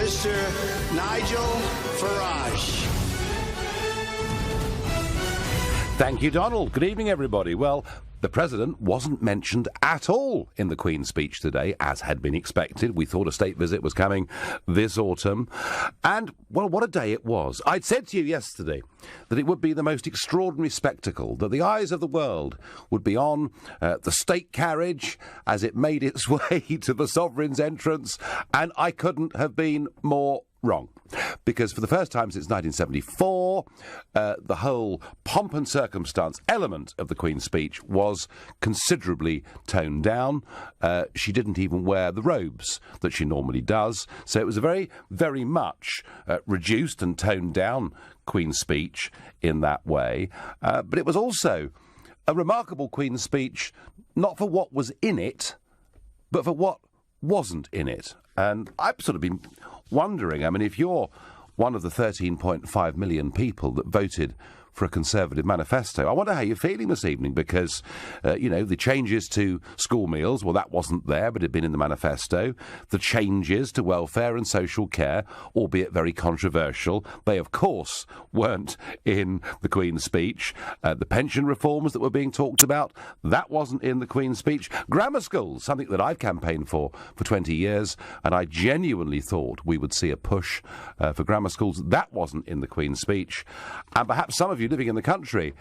Mr. Nigel Farage. Thank you, Donald. Good evening, everybody. Well, the President wasn't mentioned at all in the Queen's speech today, as had been expected. We thought a state visit was coming this autumn. And, well, what a day it was. I'd said to you yesterday that it would be the most extraordinary spectacle, that the eyes of the world would be on the state carriage as it made its way to the Sovereign's entrance, and I couldn't have been more wrong. Because for the first time since 1974, the whole pomp and circumstance element of the Queen's speech was considerably toned down. She didn't even wear the robes that she normally does. So it was a very, very much reduced and toned down Queen's speech in that way. But it was also a remarkable Queen's speech, not for what was in it, but for what wasn't in it. And I've sort of been wondering, I mean, if you're one of the 13.5 million people that voted for a Conservative manifesto, I wonder how you're feeling this evening, because, the changes to school meals, well, that wasn't there, but it had been in the manifesto. The changes to welfare and social care, albeit very controversial, they, of course, weren't in the Queen's speech. The pension reforms that were being talked about, that wasn't in the Queen's speech. Grammar schools, something that I've campaigned for 20 years, and I genuinely thought we would see a push for grammar schools. That wasn't in the Queen's speech. And perhaps some of you living in the country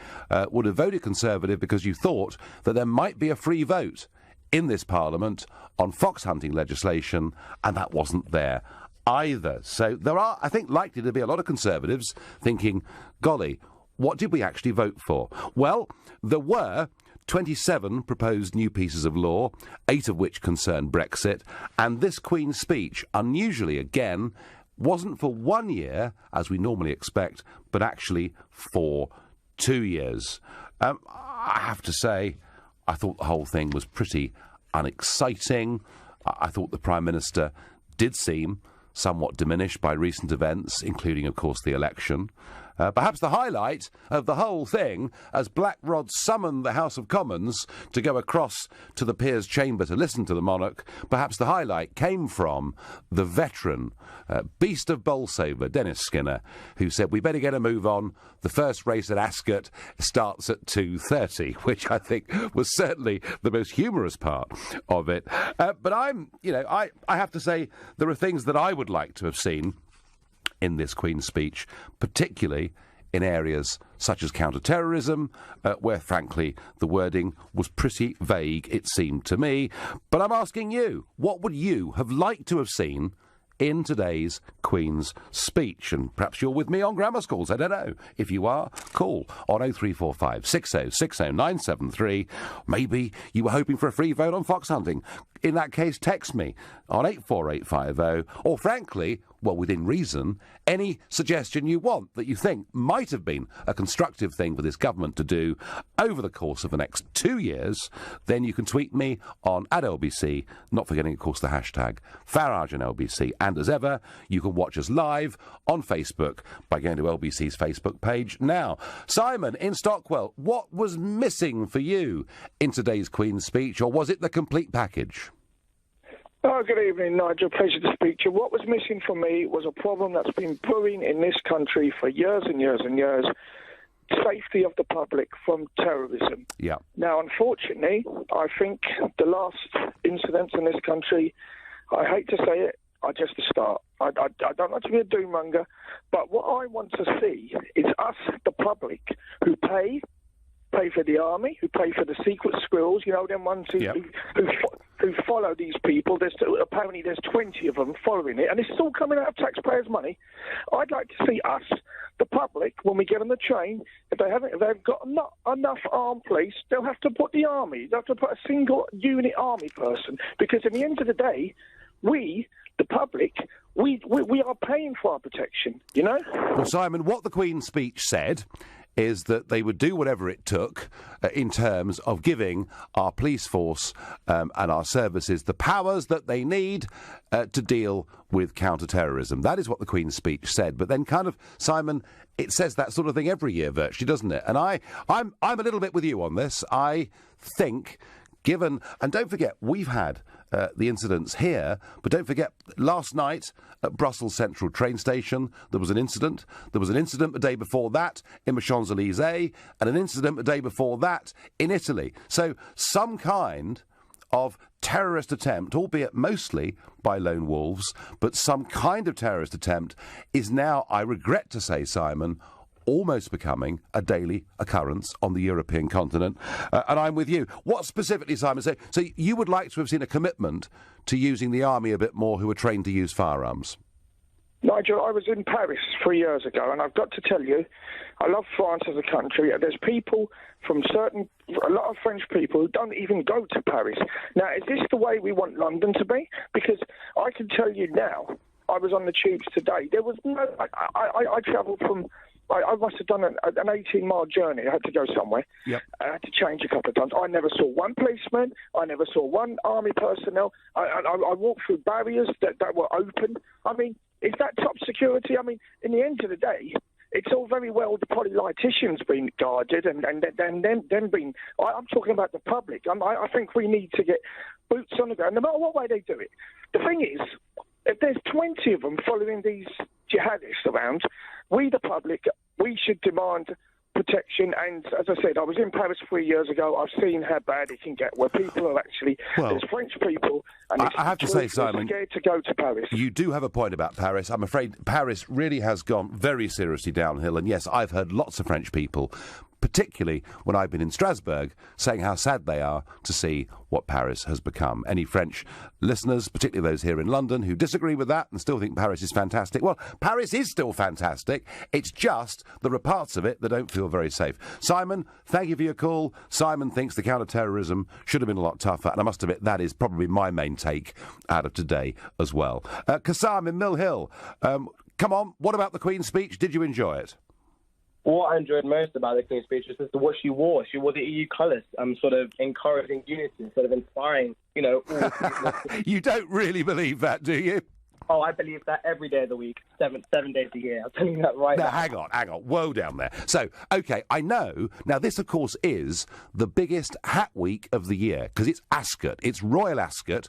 would have voted Conservative because you thought that there might be a free vote in this Parliament on fox hunting legislation, and that wasn't there either. So there are, I think, likely to be a lot of Conservatives thinking, golly, what did we actually vote for? Well, there were 27 proposed new pieces of law, 8 of which concerned Brexit, and this Queen's speech, unusually again, wasn't for 1 year, as we normally expect, but actually for 2 years. I have to say, I thought the whole thing was pretty unexciting. I thought the Prime Minister did seem somewhat diminished by recent events, including, of course, the election. Perhaps the highlight of the whole thing, as Black Rod summoned the House of Commons to go across to the Peers' chamber to listen to the monarch, perhaps the highlight came from the veteran, beast of Bolsover, Dennis Skinner, who said, we better get a move on. The first race at Ascot starts at 2:30, which I think was certainly the most humorous part of it. But I have to say, there are things that I would like to have seen in this Queen's speech, particularly in areas such as counter-terrorism, where, frankly, the wording was pretty vague, it seemed to me. But I'm asking you, what would you have liked to have seen in today's Queen's speech? And perhaps you're with me on grammar schools, I don't know. If you are, call on 0345 60 60 973. Maybe you were hoping for a free vote on fox hunting. In that case, text me on 84850, or frankly, well, within reason, any suggestion you want that you think might have been a constructive thing for this government to do over the course of the next 2 years, then you can tweet me on @LBC, not forgetting, of course, the hashtag Farage and LBC. And as ever, you can watch us live on Facebook by going to LBC's Facebook page now. Simon in Stockwell, what was missing for you in today's Queen's speech, or was it the complete package? Oh, good evening, Nigel. Pleasure to speak to you. What was missing for me was a problem that's been brewing in this country for years and years and years: safety of the public from terrorism. Yeah. Now, unfortunately, I think the last incidents in this country, I hate to say it, are just a start. I don't like to be a doom-monger, but what I want to see is us, the public, who pay for the army, who pay for the secret squirrels, them ones who follow these people. Apparently there's 20 of them following it, and this is all coming out of taxpayers' money. I'd like to see us, the public, when we get on the train, if they've got not enough armed police, they'll have to put the army. They'll have to put a single unit army person, because at the end of the day, we, the public, we are paying for our protection, Well, Simon, what the Queen's speech said is that they would do whatever it took in terms of giving our police force and our services the powers that they need to deal with counter-terrorism. That is what the Queen's speech said. But then kind of, Simon, it says that sort of thing every year virtually, doesn't it? And I'm a little bit with you on this. I think, given, and don't forget, we've had the incidents here, but don't forget, last night at Brussels Central train station, there was an incident. There was an incident the day before that in the Champs-Élysées, and an incident the day before that in Italy. So some kind of terrorist attempt, albeit mostly by lone wolves, but some kind of terrorist attempt is now, I regret to say, Simon, almost becoming a daily occurrence on the European continent. And I'm with you. What specifically, Simon? So you would like to have seen a commitment to using the army a bit more who are trained to use firearms? Nigel, I was in Paris 3 years ago, and I've got to tell you, I love France as a country. There's people a lot of French people who don't even go to Paris. Now, is this the way we want London to be? Because I can tell you now, I was on the tubes today. There was no... I travelled from... I must have done an 18-mile journey. I had to go somewhere. Yep. I had to change a couple of times. I never saw one policeman. I never saw one army personnel. I walked through barriers that were open. I mean, is that top security? I mean, in the end of the day, it's all very well the politicians being guarded and then being... I'm talking about the public. I think we need to get boots on the ground, no matter what way they do it. The thing is, if there's 20 of them following these jihadists around, we, the public, we should demand protection. And as I said, I was in Paris 3 years ago. I've seen how bad it can get, where people are actually... there's French people... And I have to say, Simon, scared to go to Paris. You do have a point about Paris. I'm afraid Paris really has gone very seriously downhill. And yes, I've heard lots of French people, particularly when I've been in Strasbourg, saying how sad they are to see what Paris has become. Any French listeners, particularly those here in London, who disagree with that and still think Paris is fantastic? Well, Paris is still fantastic. It's just there are parts of it that don't feel very safe. Simon, thank you for your call. Simon thinks the counter-terrorism should have been a lot tougher, and I must admit that is probably my main take out of today as well. Kassam in Mill Hill, come on, what about the Queen's speech? Did you enjoy it? What I enjoyed most about the Queen's speech was what she wore. She wore the EU colours, sort of encouraging unity, sort of inspiring, all people. You don't really believe that, do you? Oh, I believe that every day of the week, seven days a year. I'm telling you that right now. Hang on. Whoa down there. So, OK, I know. Now, this, of course, is the biggest hat week of the year, because it's Ascot. It's Royal Ascot,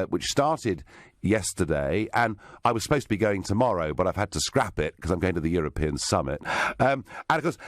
which started yesterday, and I was supposed to be going tomorrow, but I've had to scrap it because I'm going to the European Summit. And, of course,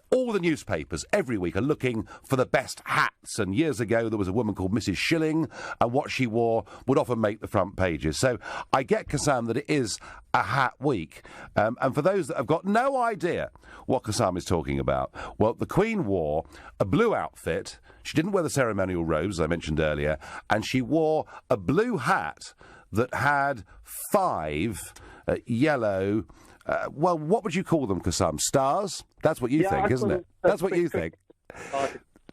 all the newspapers every week are looking for the best hats, and years ago there was a woman called Mrs. Schilling, and what she wore would often make the front pages. So I get, Kassam, that it is a hat week, and for those that have got no idea what Kassam is talking about, well, the Queen wore a blue outfit. She didn't wear the ceremonial robes, as I mentioned earlier, and she wore a blue hat that had 5 yellow... well, what would you call them, Kassam? Stars? That's what you think, isn't it? That's what you think.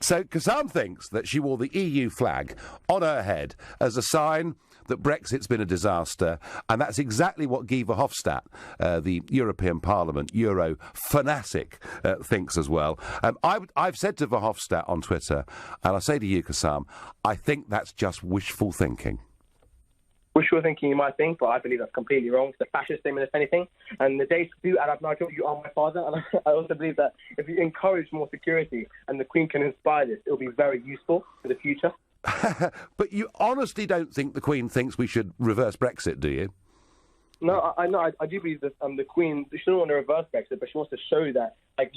So Kassam thinks that she wore the EU flag on her head as a sign that Brexit's been a disaster, and that's exactly what Guy Verhofstadt, the European Parliament Euro fanatic, thinks as well. I've said to Verhofstadt on Twitter, and I say to you, Kassam, I think that's just wishful thinking. Wishful thinking, you might think, but I believe that's completely wrong. It's a fascist statement, if anything. And the days do add up, Nigel. You are my father. And I also believe that if you encourage more security and the Queen can inspire this, it'll be very useful for the future. But you honestly don't think the Queen thinks we should reverse Brexit, do you? No, I do believe that the Queen, she doesn't want to reverse Brexit, but she wants to show that, like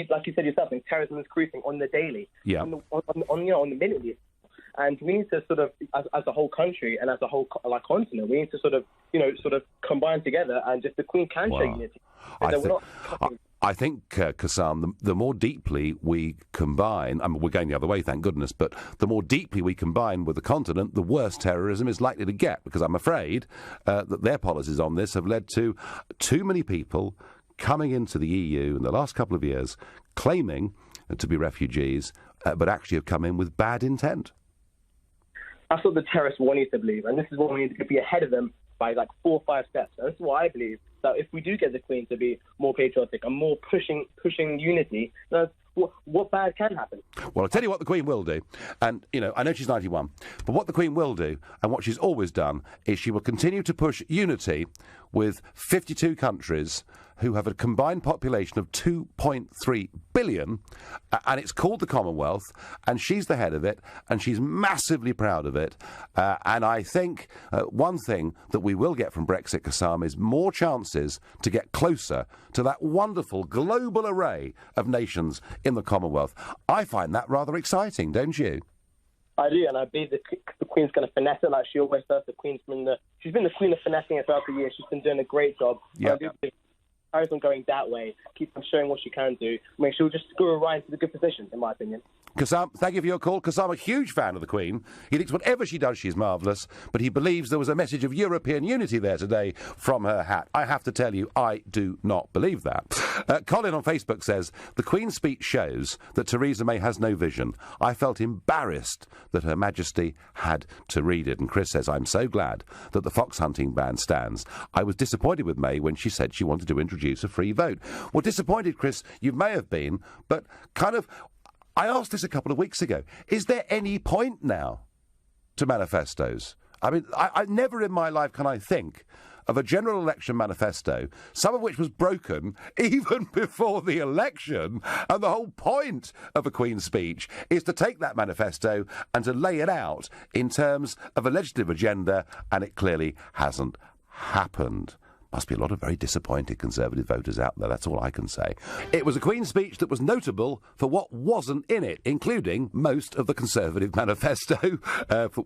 like you said yourself, terrorism is increasing on the daily, on the minute. And we need to sort of, as a whole country and as a whole continent, we need to sort of combine together, and just the Queen can show unity. I think, Kassam, the more deeply we combine, I mean, we're going the other way, thank goodness, but the more deeply we combine with the continent, the worse terrorism is likely to get, because I'm afraid that their policies on this have led to too many people coming into the EU in the last couple of years, claiming to be refugees, but actually have come in with bad intent. That's what the terrorists want you to believe, and this is what we need to be ahead of them by 4 or 5 steps. And this is what I believe, that if we do get the Queen to be more patriotic and more pushing unity, what bad can happen? Well, I'll tell you what the Queen will do, and, I know she's 91, but what the Queen will do, and what she's always done, is she will continue to push unity with 52 countries who have a combined population of 2.3 billion, and it's called the Commonwealth, and she's the head of it, and she's massively proud of it. And I think one thing that we will get from Brexit, Kassam, is more chances to get closer to that wonderful global array of nations in the Commonwealth. I find that rather exciting, don't you? I do, and I believe the Queen's going to finesse it like she always does. She's been the Queen of finessing it throughout the years. She's been doing a great job. Yeah. I do believe carries on going that way, keep on showing what she can do. I mean, she'll just screw her right into the good position, in my opinion. Kassam, thank you for your call. Kassam, a huge fan of the Queen. He thinks whatever she does, she's marvellous, but he believes there was a message of European unity there today from her hat. I have to tell you, I do not believe that. Colin on Facebook says, the Queen's speech shows that Theresa May has no vision. I felt embarrassed that Her Majesty had to read it. And Chris says, I'm so glad that the fox hunting ban stands. I was disappointed with May when she said she wanted to introduce a free vote. Well, disappointed, Chris, you may have been, but kind of... I asked this a couple of weeks ago. Is there any point now to manifestos? I mean, I never in my life can I think of a general election manifesto, some of which was broken even before the election, and the whole point of a Queen's speech is to take that manifesto and to lay it out in terms of a legislative agenda, and it clearly hasn't happened. Must be a lot of very disappointed Conservative voters out there, that's all I can say. It was a Queen's speech that was notable for what wasn't in it, including most of the Conservative manifesto,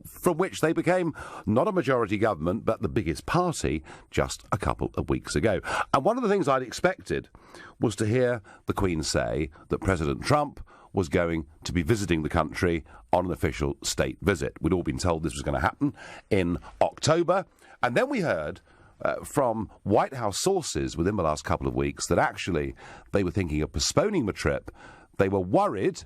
from which they became not a majority government, but the biggest party just a couple of weeks ago. And one of the things I'd expected was to hear the Queen say that President Trump was going to be visiting the country on an official state visit. We'd all been told this was going to happen in October, and then we heard from White House sources within the last couple of weeks that actually they were thinking of postponing the trip. They were worried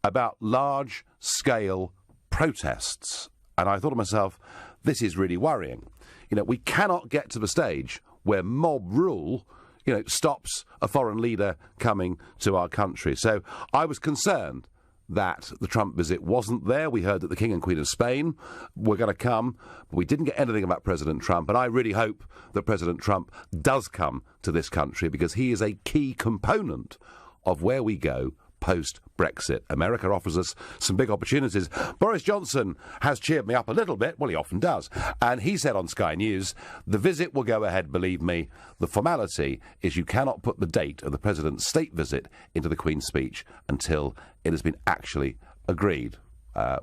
about large-scale protests. And I thought to myself, this is really worrying. You know, we cannot get to the stage where mob rule, you know, stops a foreign leader coming to our country. So I was concerned that the Trump visit wasn't there. We heard that the King and Queen of Spain were going to come, but we didn't get anything about President Trump, and I really hope that President Trump does come to this country because he is a key component of where we go post-Brexit. America offers us some big opportunities. Boris Johnson has cheered me up a little bit. Well, he often does. And he said on Sky News, the visit will go ahead, believe me. The formality is you cannot put the date of the President's state visit into the Queen's speech until it has been actually agreed.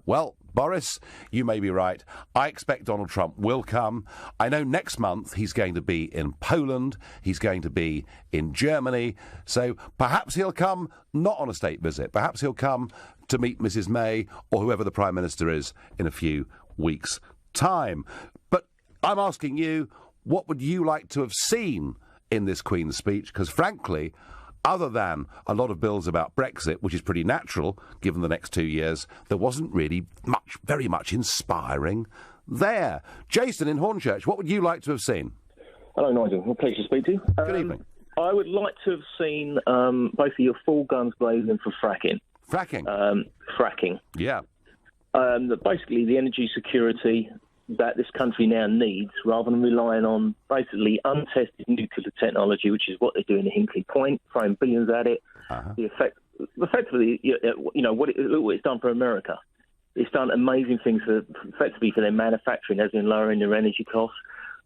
Well, Boris, you may be right. I expect Donald Trump will come. I know next month he's going to be in Poland. He's going to be in Germany. So perhaps he'll come not on a state visit. Perhaps he'll come to meet Mrs. May or whoever the Prime Minister is in a few weeks' time. But I'm asking you, what would you like to have seen in this Queen's speech? Because frankly, other than a lot of bills about Brexit, which is pretty natural given the next 2 years, there wasn't really very much inspiring there. Jason in Hornchurch, what would you like to have seen? Hello, Nigel. A pleasure to speak to you. Good evening. I would like to have seen both of your full guns blazing for fracking. Fracking? Yeah. Basically, the energy security that this country now needs, rather than relying on basically untested nuclear technology, which is what they do in Hinkley Point, throwing billions at it. Effectively, you know what it's done for America. It's done amazing things effectively for their manufacturing, as in lowering their energy costs.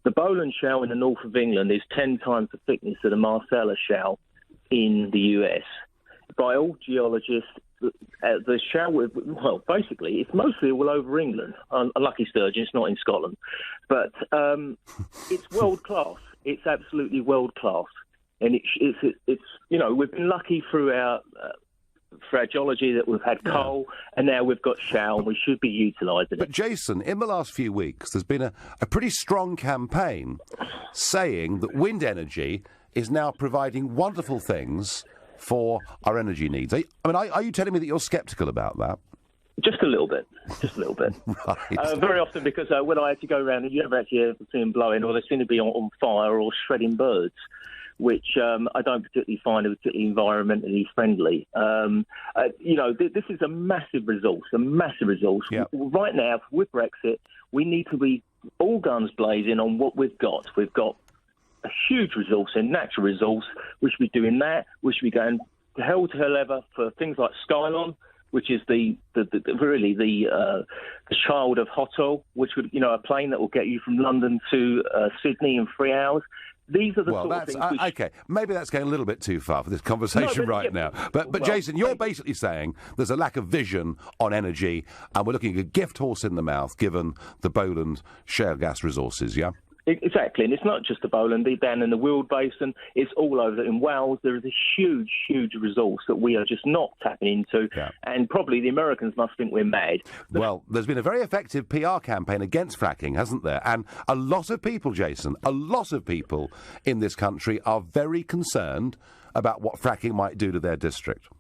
The Boland Shale in the north of England is 10 times the thickness of the Marcellus Shale in the US. By all geologists, the shale, well, basically, it's mostly all over England. Unlucky Sturgeon, it's not in Scotland. But it's world class. It's absolutely world class. And it's you know, we've been lucky through our geology that we've had coal, and now we've got shale, and we should be utilising it. But Jason, in the last few weeks, there's been a pretty strong campaign saying that wind energy is now providing wonderful things for our energy needs. Are you telling me that you're sceptical about that? Just a little bit. Right. Very often, because when I actually go around, you never actually see them blowing, or they seem to be on fire or shredding birds, which I don't particularly find particularly environmentally friendly. You know, this is a massive resource. Yep. Right now, with Brexit, we need to be all guns blazing on what we've got. We've got huge resource and natural resource. We should be doing that. We should be going to hell leather for things like Skylon, which is the child of hot oil, which would, a plane that will get you from London to Sydney in 3 hours. These are the sort of things. Okay, maybe that's going a little bit too far for this conversation now. But Jason, you're basically saying there's a lack of vision on energy, and we're looking at a gift horse in the mouth given the Boland shale gas resources, yeah? Exactly, and it's not just the Boland, down in the Weald Basin, it's all over. In Wales, there is a huge, huge resource that we are just not tapping into, and probably the Americans must think we're mad. Well, there's been a very effective PR campaign against fracking, hasn't there? And a lot of people, Jason, in this country are very concerned about what fracking might do to their district.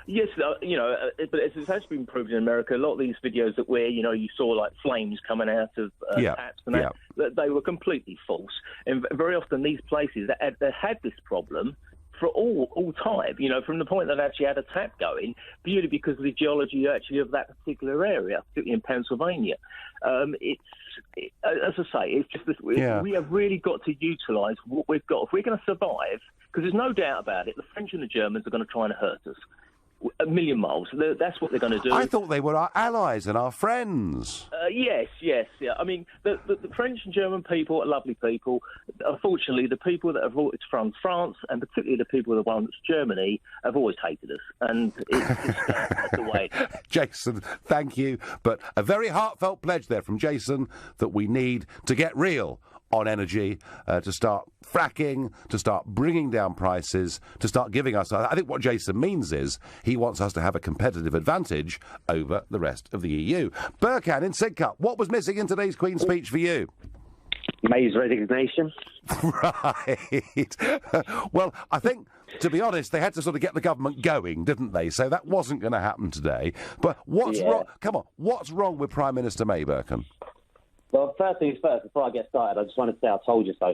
Yes, but as has been proved in America, a lot of these videos that you saw like flames coming out of taps and that they were completely false. And very often these places that had this problem for all time, from the point that they actually had a tap going, purely because of the geology actually of that particular area, particularly in Pennsylvania. As I say, it's just this, we have really got to utilise what we've got. If we're going to survive, because there's no doubt about it, the French and the Germans are going to try and hurt us. A million miles. That's what they're going to do. I thought they were our allies and our friends. Yes. I mean, the French and German people are lovely people. Unfortunately, the people that have voted from France, and particularly the people that want Germany, have always hated us. And that's the way. Jason, thank you. But a very heartfelt pledge there from Jason that we need to get real on energy, to start fracking, to start bringing down prices, to start giving us... I think what Jason means is he wants us to have a competitive advantage over the rest of the EU. Burkhan in Sidcup, what was missing in today's Queen's speech for you? May's resignation. Right. Well, I think, to be honest, they had to sort of get the government going, didn't they? So that wasn't going to happen today. But what's wrong... Come on, what's wrong with Prime Minister May, Burkhan? Well, first things first, before I get started, I just want to say I told you so.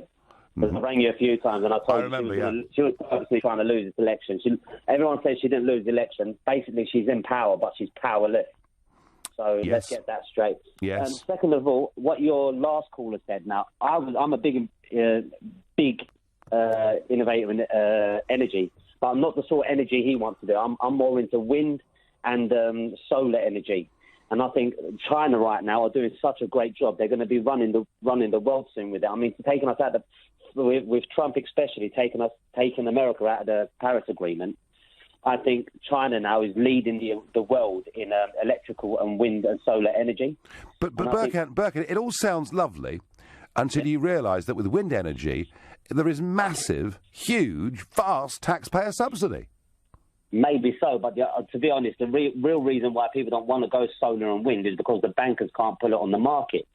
Because I rang you a few times and I told you she was purposely trying to lose this election. Everyone says she didn't lose the election. Basically, she's in power, but she's powerless. So let's get that straight. Yes. Second of all, what your last caller said. Now, I'm a big innovator in energy, but I'm not the sort of energy he wants to do. I'm more into wind and solar energy. And I think China right now are doing such a great job. They're going to be running the world soon with it. I mean, taking us out with Trump especially, taking America out of the Paris Agreement. I think China now is leading the world in electrical and wind and solar energy. But Burkhan, it all sounds lovely until you realise that with wind energy, there is massive, huge, vast taxpayer subsidy. Maybe so, but to be honest, the real reason why people don't want to go solar and wind is because the bankers can't put it on the market.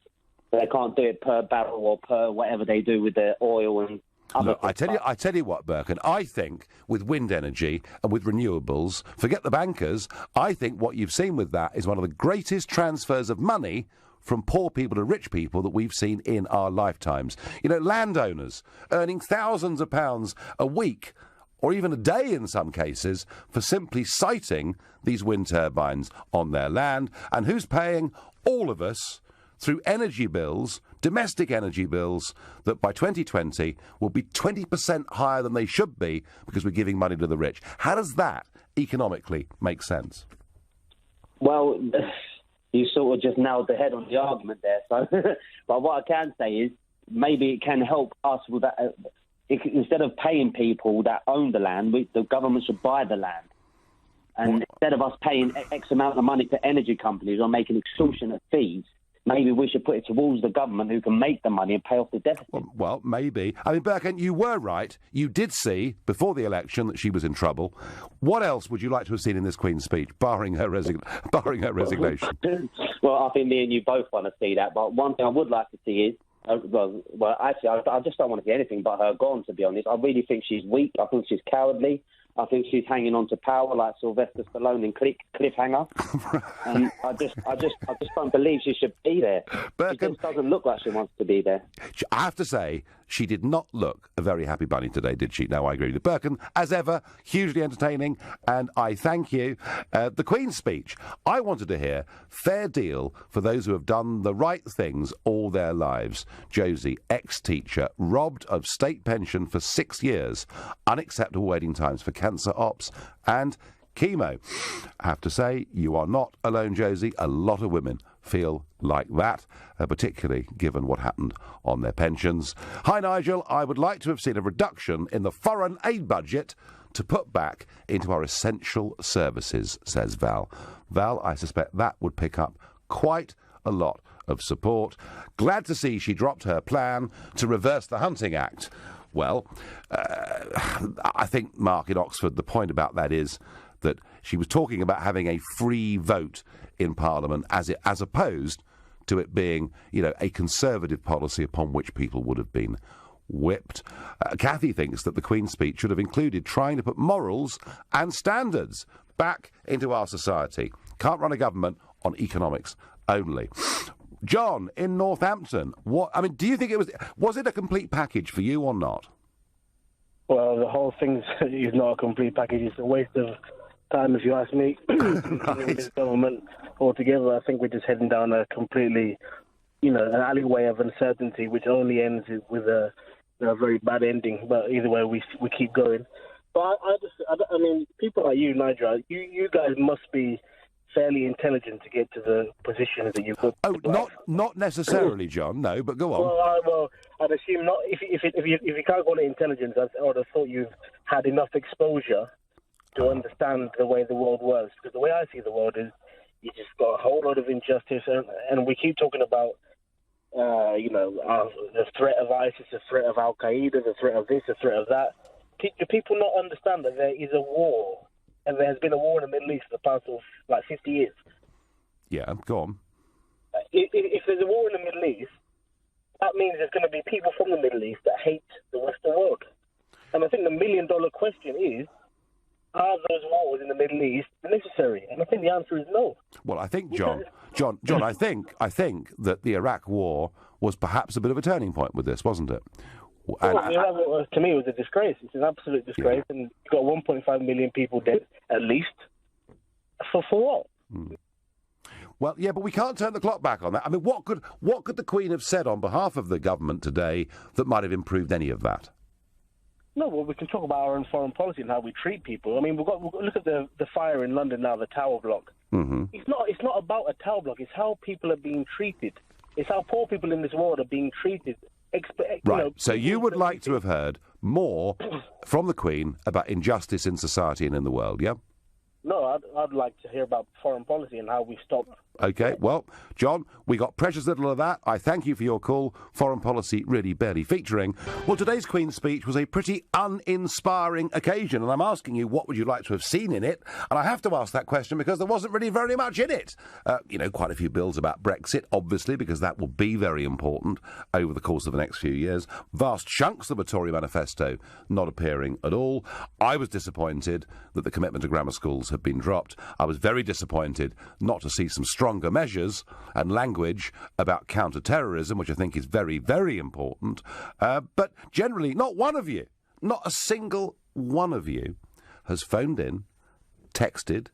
So they can't do it per barrel or per whatever they do with the oil and other Look, I tell you what, Burkhan, I think with wind energy and with renewables, forget the bankers, I think what you've seen with that is one of the greatest transfers of money from poor people to rich people that we've seen in our lifetimes. Landowners earning thousands of pounds a week or even a day in some cases, for simply siting these wind turbines on their land. And who's paying? All of us, through energy bills, domestic energy bills, that by 2020 will be 20% higher than they should be because we're giving money to the rich. How does that economically make sense? Well, you sort of just nailed the head on the argument there. So, but what I can say is maybe it can help us with that. Instead of paying people that own the land, the government should buy the land. And instead of us paying X amount of money to energy companies or making extortionate fees, maybe we should put it towards the government who can make the money and pay off the deficit. Well, maybe. I mean, Burkhan, you were right. You did see, before the election, that she was in trouble. What else would you like to have seen in this Queen's speech, barring her resignation? Well, I think me and you both want to see that. But one thing I would like to see is, actually, I just don't want to see anything but her gone, to be honest. I really think she's weak. I think she's cowardly. I think she's hanging on to power like Sylvester Stallone in Cliffhanger. And I just don't believe she should be there. She just doesn't look like she wants to be there. I have to say, she did not look a very happy bunny today, did she? No, I agree with you. Birkin, as ever, hugely entertaining, and I thank you. The Queen's speech. I wanted to hear fair deal for those who have done the right things all their lives. Josie, ex-teacher, robbed of state pension for 6 years, unacceptable waiting times for cancer ops, and chemo. I have to say, you are not alone, Josie. A lot of women feel like that, particularly given what happened on their pensions. Hi, Nigel. I would like to have seen a reduction in the foreign aid budget to put back into our essential services, says Val. Val, I suspect that would pick up quite a lot of support. Glad to see she dropped her plan to reverse the Hunting Act. Well, I think, Mark, in Oxford, the point about that is that she was talking about having a free vote in Parliament as opposed to it being, a conservative policy upon which people would have been whipped. Kathy thinks that the Queen's speech should have included trying to put morals and standards back into our society. Can't run a government on economics only. John, in Northampton, do you think was it a complete package for you or not? Well, the whole thing is not a complete package. It's a waste of time, if you ask me. Right. This government altogether, I think we're just heading down a completely, an alleyway of uncertainty, which only ends with a very bad ending. But either way, we keep going. But I mean, people like you, Nigel, you guys must be fairly intelligent to get to the positions that you've got. Oh, not necessarily, John. No, but go on. Well, I'd assume not. If you can't call it intelligence, I would have thought you've had enough exposure to understand the way the world works. Because the way I see the world is, you just got a whole lot of injustice, and we keep talking about, the threat of ISIS, the threat of Al Qaeda, the threat of this, the threat of that. Do people not understand that there is a war? And there has been a war in the Middle East for the past 50 years. Yeah, go on. If there's a war in the Middle East, that means there's going to be people from the Middle East that hate the Western world. And I think the million-dollar question is, are those wars in the Middle East necessary? And I think the answer is no. Well, I think, John, I think that the Iraq War was perhaps a bit of a turning point with this, wasn't it? To me, it was a disgrace. It's an absolute disgrace, and you've got 1.5 million people dead, at least. For what? Well, yeah, but we can't turn the clock back on that. I mean, what could the Queen have said on behalf of the government today that might have improved any of that? No, well, we can talk about our own foreign policy and how we treat people. I mean, we've got look at the fire in London now, the Tower Block. Mm-hmm. It's not about a Tower Block. It's how people are being treated. It's how poor people in this world are being treated. Right, so you would like to have heard more from the Queen about injustice in society and in the world, yeah? No, I'd like to hear about foreign policy and how we stop. OK, well, John, we got precious little of that. I thank you for your call. Foreign policy really barely featuring. Well, today's Queen's speech was a pretty uninspiring occasion, and I'm asking you, what would you like to have seen in it? And I have to ask that question because there wasn't really very much in it. Quite a few bills about Brexit, obviously, because that will be very important over the course of the next few years. Vast chunks of the Tory manifesto not appearing at all. I was disappointed that the commitment to grammar schools had been dropped. I was very disappointed not to see some stronger measures and language about counter-terrorism, which I think is very, very important. But generally, not one of you, not a single one of you, has phoned in, texted,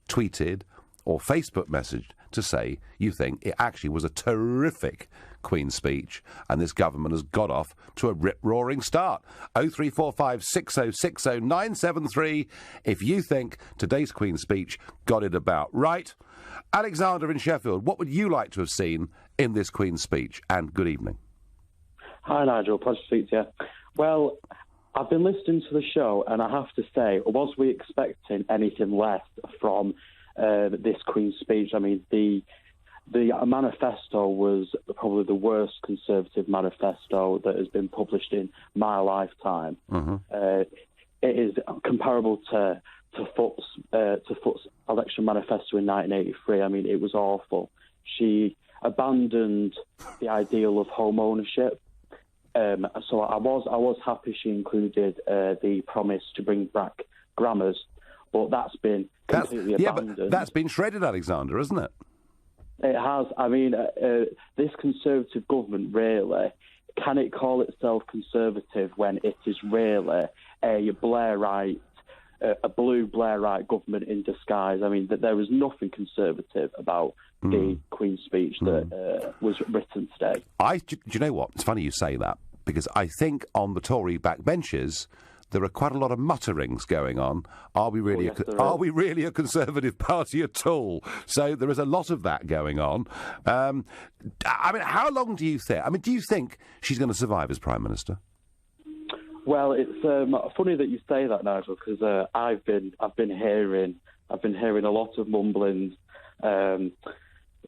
tweeted, or Facebook messaged to say you think it actually was a terrific Queen's speech and this government has got off to a rip-roaring start. 0345 6060 973 if you think today's Queen's speech got it about right. Alexander in Sheffield, what would you like to have seen in this Queen's speech? And good evening. Hi, Nigel. Pleasure to speak to you. Well, I've been listening to the show, and I have to say, was we expecting anything less from this Queen's speech? I mean, the manifesto was probably the worst Conservative manifesto that has been published in my lifetime. Mm-hmm. It is comparable to Foot's election manifesto in 1983. I mean, it was awful. She abandoned the ideal of home ownership. So I was happy she included the promise to bring back grammars, but that's been completely abandoned. Yeah, but that's been shredded, Alexander, isn't it? It has. I mean, this Conservative government, really, can it call itself Conservative when it is really a Blairite, a blue Blairite government in disguise? I mean, that there was nothing Conservative about the Queen's speech that was written today. Do you know what? It's funny you say that, because I think on the Tory backbenches there are quite a lot of mutterings going on. Are we really a Conservative party at all? So there is a lot of that going on. I mean, how long do you think? I mean, do you think she's going to survive as Prime Minister? Well, it's funny that you say that, Nigel, because I've been hearing a lot of mumblings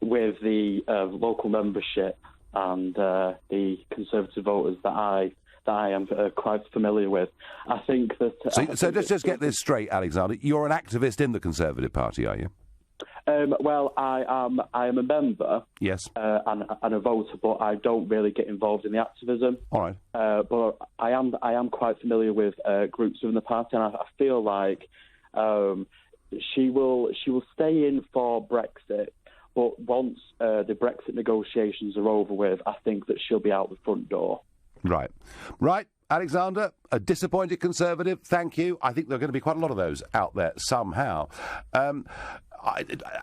with the local membership and the Conservative voters that I am quite familiar with. I think that... So let's just get this straight, Alexander. You're an activist in the Conservative Party, are you? Well, I am a member, yes, and a voter, but I don't really get involved in the activism. All right. But I am quite familiar with groups within the party, and I feel like she will stay in for Brexit. But once the Brexit negotiations are over with, I think that she'll be out the front door. Right. Alexander, a disappointed Conservative, thank you. I think there are going to be quite a lot of those out there somehow.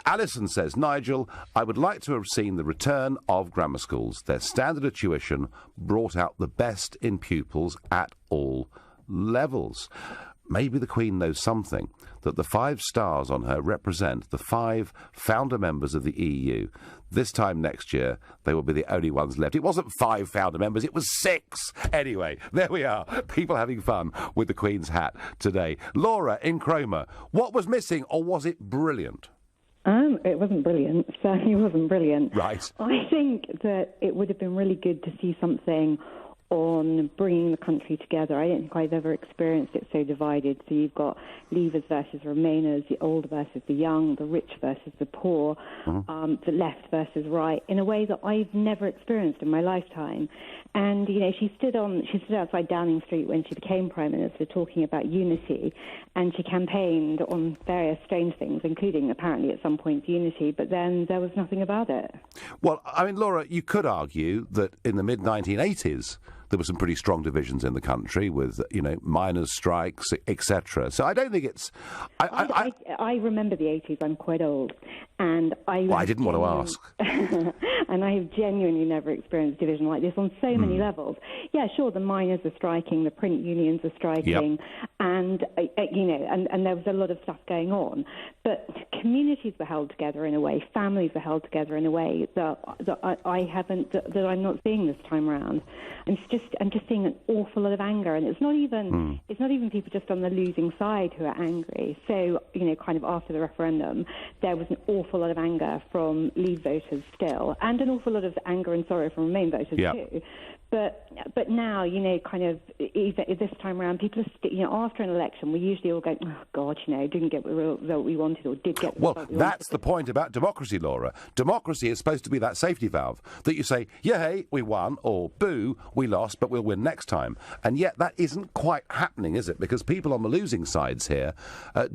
Alison says, Nigel, I would like to have seen the return of grammar schools. Their standard of tuition brought out the best in pupils at all levels. Maybe the Queen knows something, that the 5 stars on her represent the 5 founder members of the EU. This time next year, they will be the only ones left. It wasn't 5 founder members, it was 6. Anyway, there we are. People having fun with the Queen's hat today. Laura in Cromer, what was missing, or was it brilliant? It wasn't brilliant. Certainly wasn't brilliant. Right. I think that it would have been really good to see something on bringing the country together. I don't think I've ever experienced it so divided. So you've got Leavers versus Remainers, the old versus the young, the rich versus the poor, the left versus right, in a way that I've never experienced in my lifetime. And, you know, she stood outside Downing Street when she became Prime Minister talking about unity, and she campaigned on various strange things, including apparently at some point unity, but then there was nothing about it. Well, I mean, Laura, you could argue that in the mid-1980s, there were some pretty strong divisions in the country with, you know, miners' strikes, etc. So I don't think it's... I remember the 80s. I'm quite old. And I didn't want to ask. And I have genuinely never experienced division like this on so many levels. Yeah, sure, the miners are striking, the print unions are striking, and, you know, and there was a lot of stuff going on. But communities were held together in a way, families were held together in a way that I'm not seeing this time around. I'm just seeing an awful lot of anger, and it's not even people just on the losing side who are angry. So, you know, kind of after the referendum, there was an awful lot of anger from Leave voters still, and an awful lot of anger and sorrow from Remain voters too. But now, you know, kind of this time around, people are, you know, after an election, we usually all go, oh, God, you know, didn't get the result we wanted, or did get the result we wanted. Well, that's the point about democracy, Laura. Democracy is supposed to be that safety valve that you say, yay, we won, or boo, we lost, but we'll win next time. And yet that isn't quite happening, is it? Because people on the losing sides here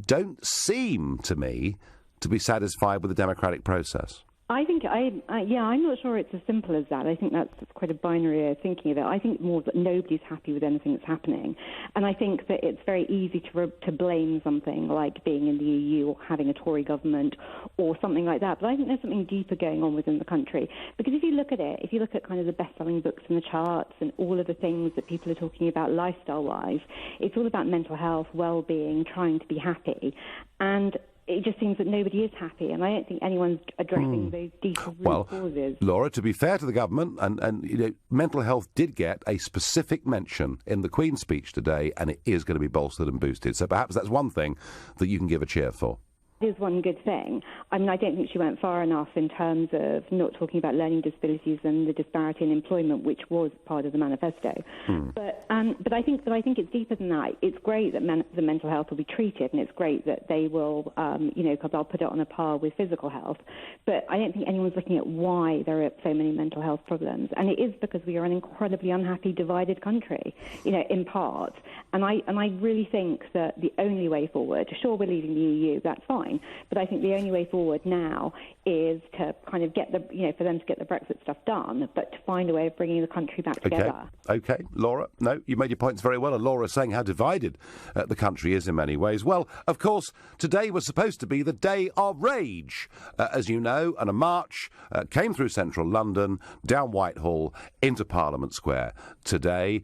don't seem to me to be satisfied with the democratic process. I think, I'm not sure it's as simple as that. I think that's quite a binary way of thinking of it. I think more that nobody's happy with anything that's happening. And I think that it's very easy to blame something like being in the EU or having a Tory government or something like that. But I think there's something deeper going on within the country. Because if you look at it, if you look at kind of the best-selling books in the charts and all of the things that people are talking about lifestyle-wise, it's all about mental health, well-being, trying to be happy. And it just seems that nobody is happy, and I don't think anyone's addressing those deeper root causes. Laura, to be fair to the government, and you know, mental health did get a specific mention in the Queen's speech today, and it is going to be bolstered and boosted. So perhaps that's one thing that you can give a cheer for. is one good thing. I mean, I don't think she went far enough in terms of not talking about learning disabilities and the disparity in employment, which was part of the manifesto. But I think it's deeper than that. It's great that the mental health will be treated, and it's great that they will, because I'll put it on a par with physical health. But I don't think anyone's looking at why there are so many mental health problems, and it is because we are an incredibly unhappy, divided country, in part. And I really think that the only way forward, sure, we're leaving the EU, that's fine. But I think the only way forward now is to kind of get for them to get the Brexit stuff done, but to find a way of bringing the country back together. Okay, Laura. No, you made your points very well, and Laura's saying how divided the country is in many ways. Well, of course, today was supposed to be the day of rage, as you know, and a march came through central London, down Whitehall, into Parliament Square today.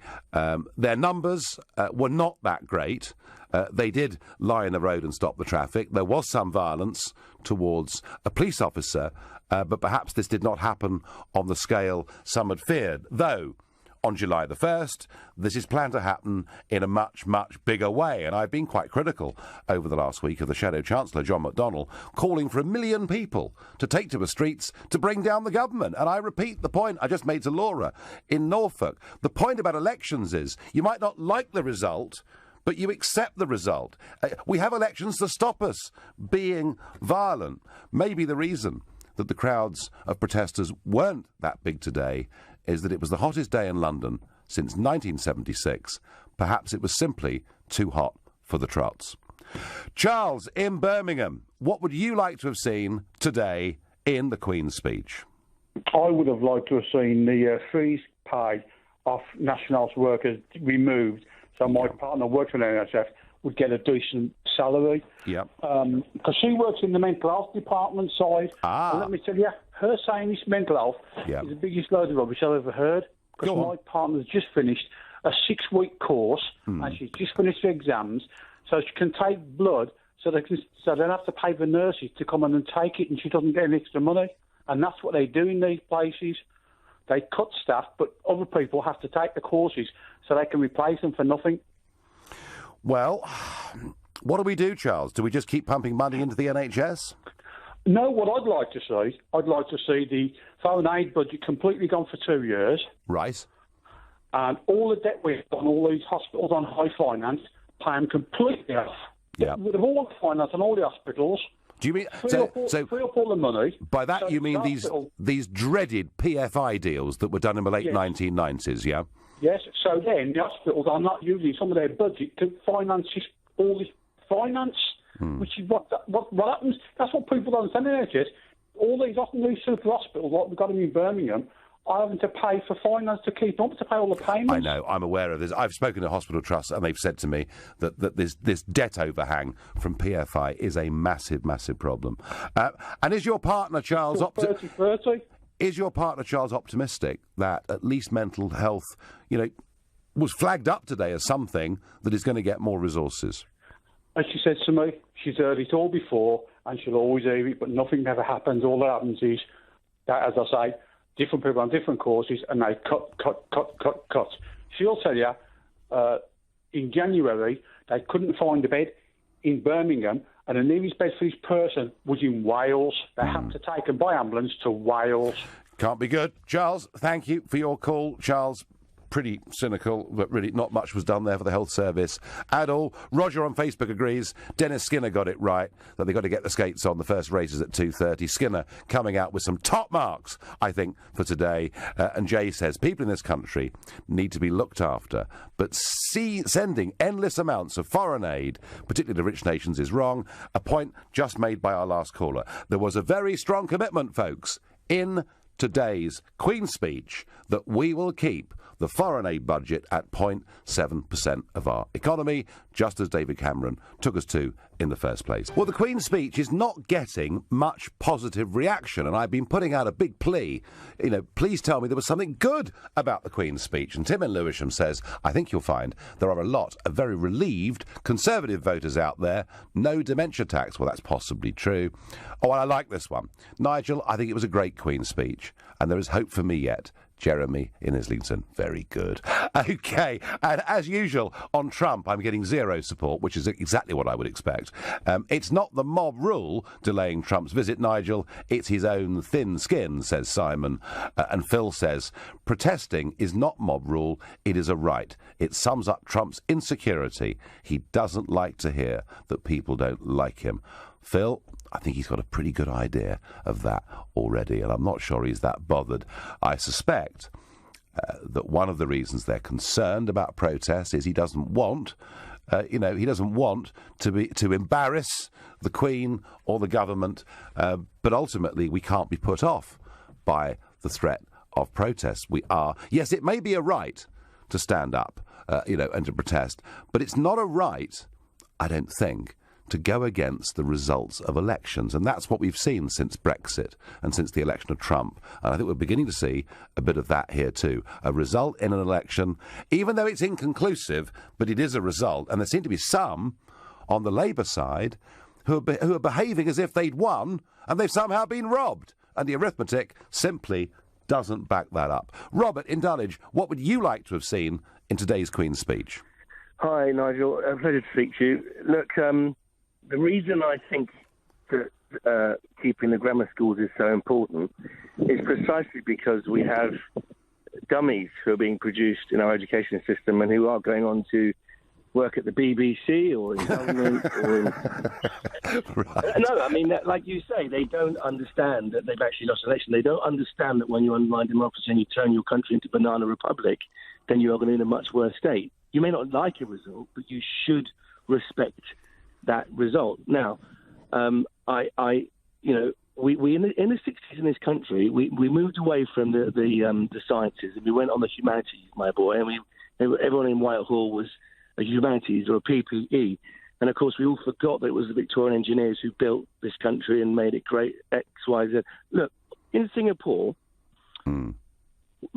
Their numbers were not that great. They did lie in the road and stop the traffic. There was some violence towards a police officer, but perhaps this did not happen on the scale some had feared. Though, on July the 1st, this is planned to happen in a much, much bigger way. And I've been quite critical over the last week of the Shadow Chancellor, John McDonnell, calling for 1 million people to take to the streets to bring down the government. And I repeat the point I just made to Laura in Norfolk. The point about elections is you might not like the result, but you accept the result. We have elections to stop us being violent. Maybe the reason that the crowds of protesters weren't that big today is that it was the hottest day in London since 1976. Perhaps it was simply too hot for the trots. Charles, in Birmingham, what would you like to have seen today in the Queen's speech? I would have liked to have seen the freeze pay of national health workers removed, so my partner works for the NHS would get a decent salary. Yeah. Because she works in the mental health department side. And let me tell you, her saying this mental health is the biggest load of rubbish I've ever heard. Because my partner's just finished a 6-week course, and she's just finished her exams, so she can take blood, so they don't have to pay the nurses to come in and take it, and she doesn't get any extra money. And that's what they do in these places. They cut staff, but other people have to take the courses so they can replace them for nothing. Well, what do we do, Charles? Do we just keep pumping money into the NHS? No, what I'd like to see the foreign aid budget completely gone for 2 years. Right. And all the debt we've done, all these hospitals on high finance, pay them completely off. Yeah. Get rid of all the finance on all the hospitals. Do you mean free up all the money? By that you mean these dreaded PFI deals that were done in the late 1990s, yeah? Yes, so then the hospitals are not using some of their budget to finance all this finance, which is what happens. That's what people don't understand in NHS. All these super hospitals, like we've got them in Birmingham, are having to pay for finance to keep up, to pay all the payments. I know, I'm aware of this. I've spoken to hospital trusts and they've said to me that this debt overhang from PFI is a massive, massive problem. And is your partner, Charles... 30-30. Is your partner, Charles, optimistic that at least mental health, was flagged up today as something that is going to get more resources? As she said to me, she's heard it all before and she'll always hear it, but nothing ever happens. All that happens is that, as I say, different people on different courses and they cut. She'll tell you, in January, they couldn't find a bed in Birmingham, and the nearest bed for this person was in Wales. They had to take them by ambulance to Wales. Can't be good. Charles, thank you for your call. Charles, pretty cynical, but really not much was done there for the health service at all. Roger on Facebook agrees. Dennis Skinner got it right, that they've got to get the skates on. The first race is at 2:30. Skinner coming out with some top marks, I think, for today. And Jay says, people in this country need to be looked after, but sending endless amounts of foreign aid, particularly to rich nations, is wrong. A point just made by our last caller. There was a very strong commitment, folks, in today's Queen's speech that we will keep the foreign aid budget at 0.7% of our economy, just as David Cameron took us to in the first place. Well, the Queen's speech is not getting much positive reaction, and I've been putting out a big plea. Please tell me there was something good about the Queen's speech. And Tim in Lewisham says, I think you'll find there are a lot of very relieved Conservative voters out there. No dementia tax. Well, that's possibly true. Oh, and I like this one. Nigel, I think it was a great Queen's speech, and there is hope for me yet. Jeremy in Islington. Very good. OK, and as usual, on Trump, I'm getting zero support, which is exactly what I would expect. It's not the mob rule delaying Trump's visit, Nigel. It's his own thin skin, says Simon. And Phil says, protesting is not mob rule, it is a right. It sums up Trump's insecurity. He doesn't like to hear that people don't like him. Phil, I think he's got a pretty good idea of that already, and I'm not sure he's that bothered. I suspect that one of the reasons they're concerned about protests is he doesn't want, he doesn't want to embarrass the Queen or the government, but ultimately we can't be put off by the threat of protests. We are, yes, it may be a right to stand up, and to protest, but it's not a right, I don't think, to go against the results of elections. And that's what we've seen since Brexit and since the election of Trump. And I think we're beginning to see a bit of that here too. A result in an election, even though it's inconclusive, but it is a result. And there seem to be some on the Labour side who are behaving as if they'd won and they've somehow been robbed. And the arithmetic simply doesn't back that up. Robert in Dulwich, what would you like to have seen in today's Queen's speech? Hi, Nigel. A pleasure to speak to you. Look, the reason I think that keeping the grammar schools is so important is precisely because we have dummies who are being produced in our education system and who are going on to work at the BBC or in government or in... Right. No, I mean, like you say, they don't understand that they've actually lost an election. They don't understand that when you undermine democracy and you turn your country into banana republic, then you are going to be in a much worse state. You may not like a result, but you should respect that result. Now, we in the 60s in this country, we moved away from the sciences and we went on the humanities, my boy, and everyone in Whitehall was a humanities or a PPE. And of course, we all forgot that it was the Victorian engineers who built this country and made it great, X, Y, Z. Look, in Singapore,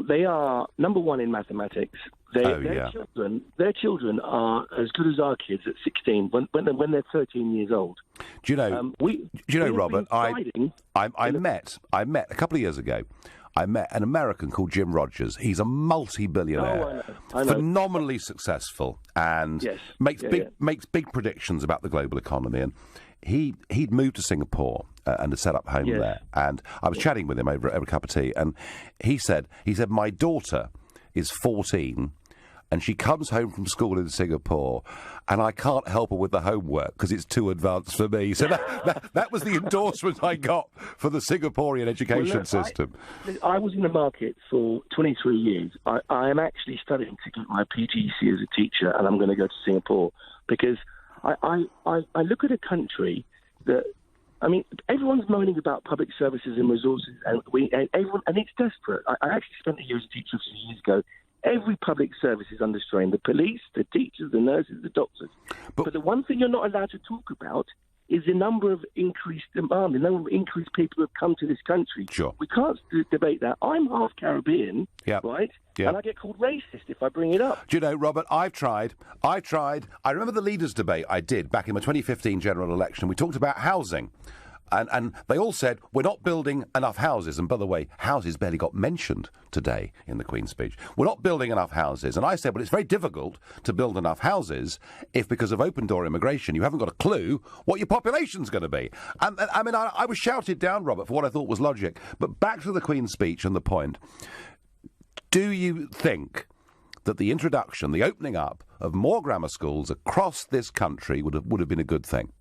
they are number one in mathematics. Their children are as good as our kids at 16 when they're 13 years old. Do you know, Robert, I met a couple of years ago, I met an American called Jim Rogers. He's a multi-billionaire, I know. Phenomenally successful, and makes big predictions about the global economy. And he'd moved to Singapore and had set up home there. And I was chatting with him over a cup of tea, and he said, my daughter is 14, and she comes home from school in Singapore, and I can't help her with the homework because it's too advanced for me. So that was the endorsement I got for the Singaporean education system. I was in the market for 23 years. I am actually studying to get my PGC as a teacher, and I'm going to go to Singapore because I look at a country that, I mean, everyone's moaning about public services and resources, and it's desperate. I actually spent a year as a teacher a few years ago. Every public service is under strain. The police, the teachers, the nurses, the doctors. But the one thing you're not allowed to talk about is the number of increased demand, the number of increased people who have come to this country. Sure. We can't debate that. I'm half Caribbean, right? Yeah. And I get called racist if I bring it up. Do you know, Robert, I've tried. I remember the leaders' debate I did back in my 2015 general election. We talked about housing. And they all said, we're not building enough houses. And by the way, houses barely got mentioned today in the Queen's speech. We're not building enough houses. And I said, well, it's very difficult to build enough houses if, because of open-door immigration, you haven't got a clue what your population's going to be. And I mean, I was shouted down, Robert, for what I thought was logic. But back to the Queen's speech and the point. Do you think that the introduction, the opening up of more grammar schools across this country would have been a good thing?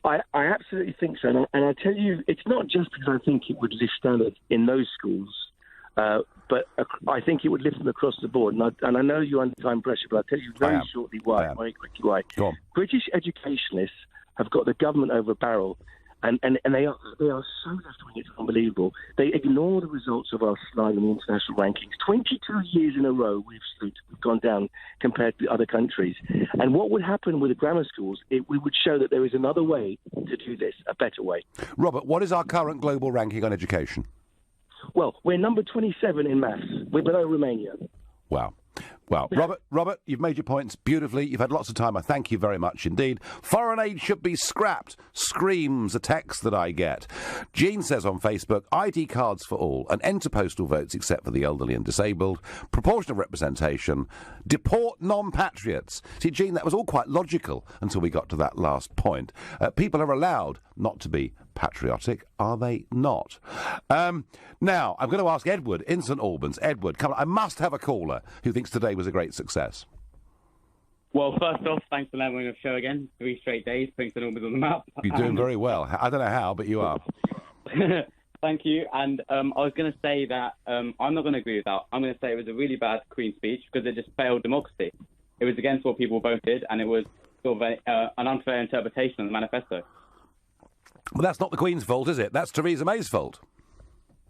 I absolutely think so. And I tell you, it's not just because I think it would lift standards in those schools, but I think it would lift them across the board. And I know you're under time pressure, but I'll tell you very shortly why, very quickly why. Go on. British educationalists have got the government over a barrel, and they are so left-wing, it's unbelievable. They ignore the results of our slide in the international rankings. 22 years in a row we've gone down compared to other countries. And what would happen with the grammar schools, we would show that there is another way to do this, a better way. Robert, what is our current global ranking on education? Well, we're number 27 in maths. We're below Romania. Wow. Well, Robert, you've made your points beautifully. You've had lots of time. I thank you very much indeed. Foreign aid should be scrapped, screams a text that I get. Jean says on Facebook, ID cards for all, an end to postal votes except for the elderly and disabled, proportional representation, deport non-patriots. See, Jean, that was all quite logical until we got to that last point. People are allowed not to be patriotic, are they not? Now, I'm going to ask Edward in St Albans. Edward, come on, I must have a caller who thinks today was a great success. Well, first off, thanks for leveling the show again. 3 straight days, putting St Albans on the map. You're doing very well. I don't know how, but you are. Thank you. And I was going to say that I'm not going to agree with that. I'm going to say it was a really bad Queen's speech because it just failed democracy. It was against what people voted, and it was sort of an unfair interpretation of the manifesto. Well, that's not the Queen's fault, is it? That's Theresa May's fault.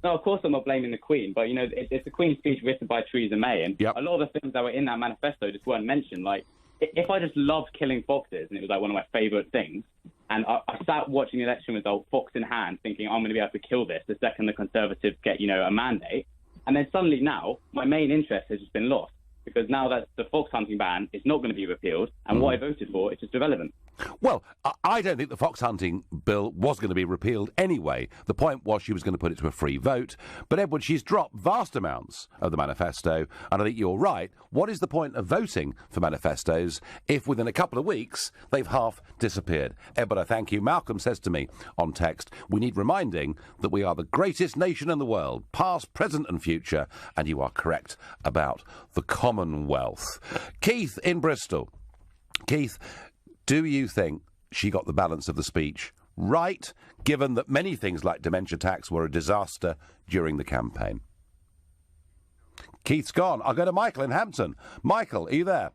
No, of course I'm not blaming the Queen, but, you know, it's the Queen's speech written by Theresa May, and a lot of the things that were in that manifesto just weren't mentioned. Like, if I just loved killing foxes, and it was, like, one of my favourite things, and I sat watching the election result, fox in hand, thinking I'm going to be able to kill this the second the Conservatives get, you know, a mandate, and then suddenly now my main interest has just been lost, because now that the fox hunting ban is not going to be repealed, and what I voted for is just irrelevant. Well, I don't think the fox hunting bill was going to be repealed anyway. The point was she was going to put it to a free vote. But, Edward, she's dropped vast amounts of the manifesto, and I think you're right. What is the point of voting for manifestos if within a couple of weeks they've half disappeared? Edward, I thank you. Malcolm says to me on text, we need reminding that we are the greatest nation in the world, past, present and future, and you are correct about the Commonwealth. Keith in Bristol. Keith, do you think she got the balance of the speech right, given that many things like dementia tax were a disaster during the campaign? Keith's gone. I'll go to Michael in Hampton. Michael, are you there?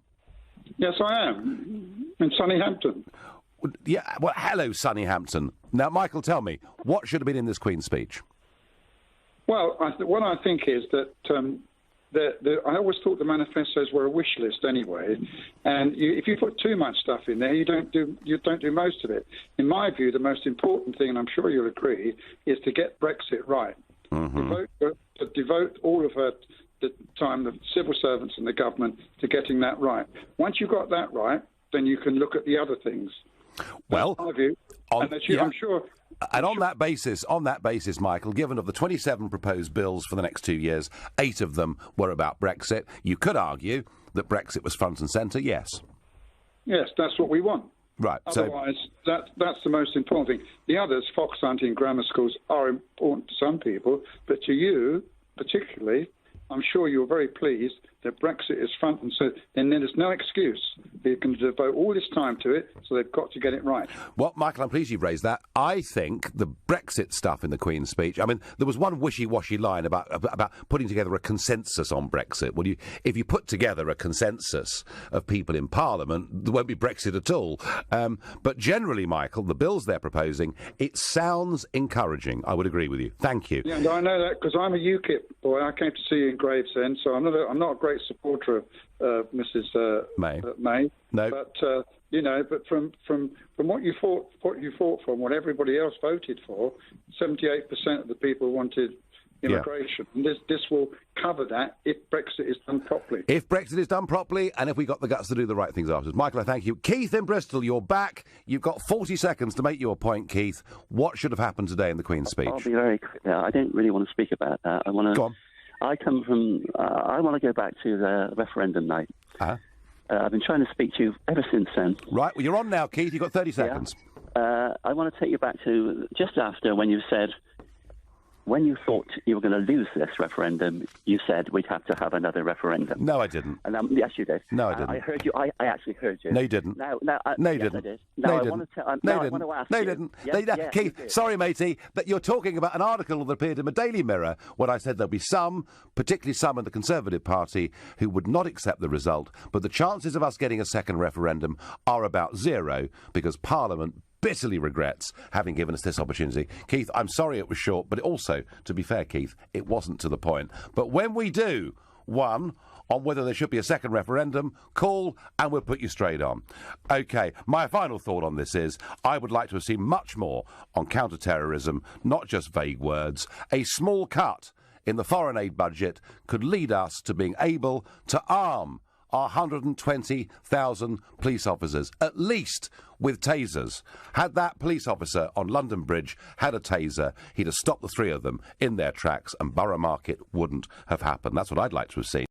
Yes, I am. In sunny Hampton. Yeah, well, hello, sunny Hampton. Now, Michael, tell me, what should have been in this Queen's speech? Well, what I think is that I always thought the manifestos were a wish list anyway, and if you put too much stuff in there, you don't do most of it. In my view, the most important thing, and I'm sure you'll agree, is to get Brexit right. To devote all of the time, the civil servants and the government, to getting that right. Once you've got that right, then you can look at the other things. Well, that's my view. I'm sure. And on that basis, Michael, given of the 27 proposed bills for the next 2 years, 8 of them were about Brexit. You could argue that Brexit was front and centre, yes. Yes, that's what we want. Right. Otherwise, that's the most important thing. The others, fox hunting, grammar schools, are important to some people, but to you, particularly, I'm sure you're very pleased that Brexit is front and centre, and then there's no excuse. They can devote all this time to it, so they've got to get it right. Well, Michael, I'm pleased you've raised that. I think the Brexit stuff in the Queen's speech, I mean, there was one wishy-washy line about putting together a consensus on Brexit. Well, if you put together a consensus of people in Parliament, there won't be Brexit at all. But generally, Michael, the bills they're proposing, it sounds encouraging. I would agree with you. Thank you. Yeah, I know that because I'm a UKIP boy. I came to see you in Gravesend, so I'm not a great supporter of Mrs. May. No, but but from what you fought from, what everybody else voted for, 78% of the people wanted immigration. Yeah. And this will cover that if Brexit is done properly. If Brexit is done properly, and if we got the guts to do the right things afterwards. Michael, I thank you. Keith in Bristol, you're back. You've got 40 seconds to make your point, Keith. What should have happened today in the Queen's speech? I'll be very quick now. I don't really want to speak about that. I want to. Go on. I come from. I want to go back to the referendum night. I've been trying to speak to you ever since then. Right. Well, you're on now, Keith. You've got 30 seconds. I want to take you back to just after when you said, when you thought you were going to lose this referendum, you said we'd have to have another referendum. No, I didn't. And yes, you did. No, I didn't. I heard you. I actually heard you. No, you didn't. No, you yes, didn't. I did. No, I you want didn't. to. No, I want to ask you you. didn't. Yes, Keith, sorry, matey, that you're talking about an article that appeared in the Daily Mirror when I said there'll be some, particularly some in the Conservative Party, who would not accept the result, but the chances of us getting a second referendum are about zero because Parliament bitterly regrets having given us this opportunity. Keith, I'm sorry it was short, but also, to be fair, Keith, it wasn't to the point. But when we do, one, on whether there should be a second referendum, call and we'll put you straight on. OK, my final thought on this is I would like to have seen much more on counter-terrorism, not just vague words. A small cut in the foreign aid budget could lead us to being able to arm our 120,000 police officers, at least with tasers. Had that police officer on London Bridge had a taser, he'd have stopped the three of them in their tracks, and Borough Market wouldn't have happened. That's what I'd like to have seen.